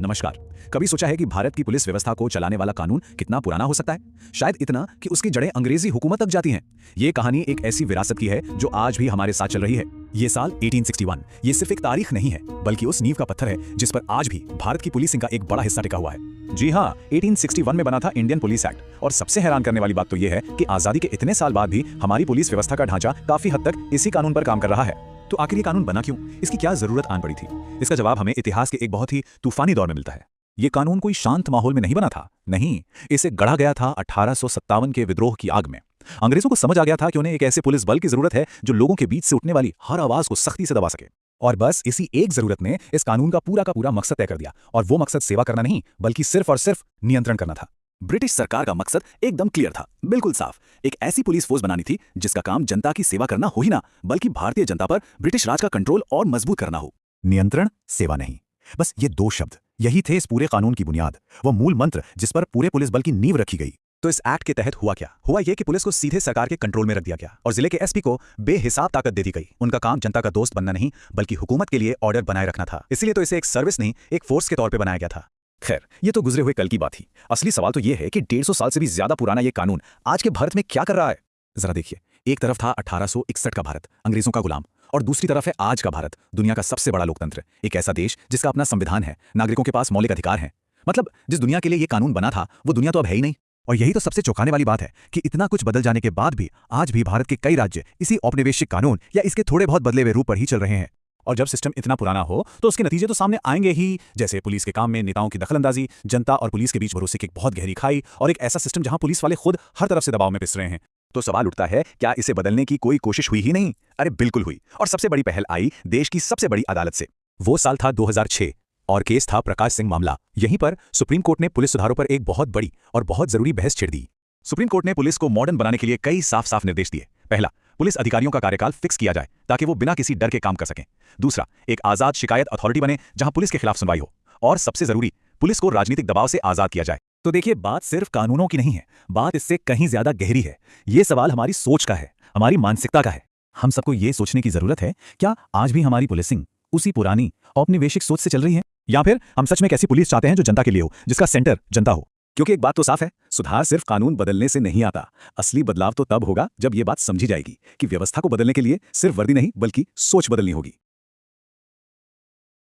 नमस्कार। कभी सोचा है कि भारत की पुलिस व्यवस्था को चलाने वाला कानून कितना पुराना हो सकता है? शायद इतना कि उसकी जड़ें अंग्रेजी हुकूमत तक जाती हैं। ये कहानी एक ऐसी विरासत की है जो आज भी हमारे साथ चल रही है। ये साल 1861 ये सिर्फ एक तारीख नहीं है, बल्कि उस नींव का पत्थर है जिस पर आज भी भारत की पुलिसिंग का एक बड़ा हिस्सा टिका हुआ है। जी हाँ, 1861 में बना था इंडियन पुलिस एक्ट। और सबसे हैरान करने वाली बात तो ये है कि आजादी के इतने साल बाद भी हमारी पुलिस व्यवस्था का ढांचा काफी हद तक इसी कानून पर काम कर रहा है। तो आखिर ये कानून बना क्यों? इसकी क्या जरूरत आन पड़ी थी? इसका जवाब हमें इतिहास के एक बहुत ही तूफानी दौर में मिलता है। ये कानून कोई शांत माहौल में नहीं बना था, नहीं, इसे गढ़ा गया था 1857 के विद्रोह की आग में। अंग्रेजों को समझ आ गया था कि उन्हें एक ऐसे पुलिस बल की जरूरत है जो लोगों के बीच से उठने वाली हर आवाज को सख्ती से दबा सके। और बस इसी एक जरूरत ने इस कानून का पूरा मकसद तय कर दिया। और वो मकसद सेवा करना नहीं, बल्कि सिर्फ और सिर्फ नियंत्रण करना था। ब्रिटिश सरकार का मकसद एकदम क्लियर था, बिल्कुल साफ। एक ऐसी पुलिस फोर्स बनानी थी जिसका काम जनता की सेवा करना हो ही ना, बल्कि भारतीय जनता पर ब्रिटिश राज का कंट्रोल और मजबूत करना हो। नियंत्रण, सेवा नहीं, बस ये दो शब्द, यही थे इस पूरे कानून की बुनियाद, वो मूल मंत्र जिस पर पूरे पुलिस बल की नींव रखी गई। तो इस एक्ट के तहत हुआ क्या? हुआ ये कि पुलिस को सीधे सरकार के कंट्रोल में रख दिया गया और जिले के एसपी को बेहिसाब ताकत दे दी गई। उनका काम जनता का दोस्त बनना नहीं, बल्कि हुकूमत के लिए ऑर्डर बनाए रखना था। इसलिए तो इसे एक सर्विस नहीं, एक फोर्स के तौर पर बनाया गया था। खैर, ये तो गुजरे हुए कल की बात थी। असली सवाल तो ये है कि 150 साल से भी ज्यादा पुराना ये कानून आज के भारत में क्या कर रहा है। जरा देखिए, एक तरफ था 1861 का भारत, अंग्रेजों का गुलाम, और दूसरी तरफ है आज का भारत, दुनिया का सबसे बड़ा लोकतंत्र। एक ऐसा देश जिसका अपना संविधान है, नागरिकों के पास मौलिक अधिकार हैं। मतलब जिस दुनिया के लिए ये कानून बना था वो दुनिया तो अब है ही नहीं। और यही तो सबसे चौंकाने वाली बात है कि इतना कुछ बदल जाने के बाद भी आज भी भारत के कई राज्य इसी औपनिवेशिक कानून या इसके थोड़े बहुत बदले हुए रूप पर ही चल रहे हैं। और जब सिस्टम इतना पुराना हो तो उसके नतीजे तो सामने आएंगे ही, जैसे पुलिस के काम में नेताओं की दखलंदाजी, जनता और पुलिस के बीच भरोसे की एक बहुत गहरी खाई, और एक ऐसा सिस्टम जहां पुलिस वाले खुद हर तरफ से दबाव में पिस रहे हैं। तो सवाल उठता है, क्या इसे बदलने की कोई कोशिश हुई ही नहीं? अरे बिल्कुल हुई, और सबसे बड़ी पहल आई देश की सबसे बड़ी अदालत से। वो साल था 2006 और केस था प्रकाश सिंह मामला। यहीं पर सुप्रीम कोर्ट ने पुलिस सुधारों पर एक बहुत बड़ी और बहुत जरूरी बहस छेड़ दी। सुप्रीम कोर्ट ने पुलिस को मॉडर्न बनाने के लिए कई साफ साफ निर्देश दिए। पहला, पुलिस अधिकारियों का कार्यकाल फिक्स किया जाए ताकि वो बिना किसी डर के काम कर सकें। दूसरा, एक आजाद शिकायत अथॉरिटी बने जहां पुलिस के खिलाफ सुनवाई हो। और सबसे जरूरी, पुलिस को राजनीतिक दबाव से आजाद किया जाए। तो देखिए, बात सिर्फ कानूनों की नहीं है, बात इससे कहीं ज्यादा गहरी है। ये सवाल हमारी सोच का है, हमारी मानसिकता का है। हम सबको ये सोचने की जरूरत है, क्या आज भी हमारी पुलिसिंग उसी पुरानी औपनिवेशिक सोच से चल रही है, या फिर हम सच में एक ऐसी पुलिस चाहते हैं जो जनता के लिए हो, जिसका सेंटर जनता हो। क्योंकि एक बात तो साफ है, सुधार सिर्फ कानून बदलने से नहीं आता। असली बदलाव तो तब होगा जब ये बात समझी जाएगी कि व्यवस्था को बदलने के लिए सिर्फ वर्दी नहीं, बल्कि सोच बदलनी होगी।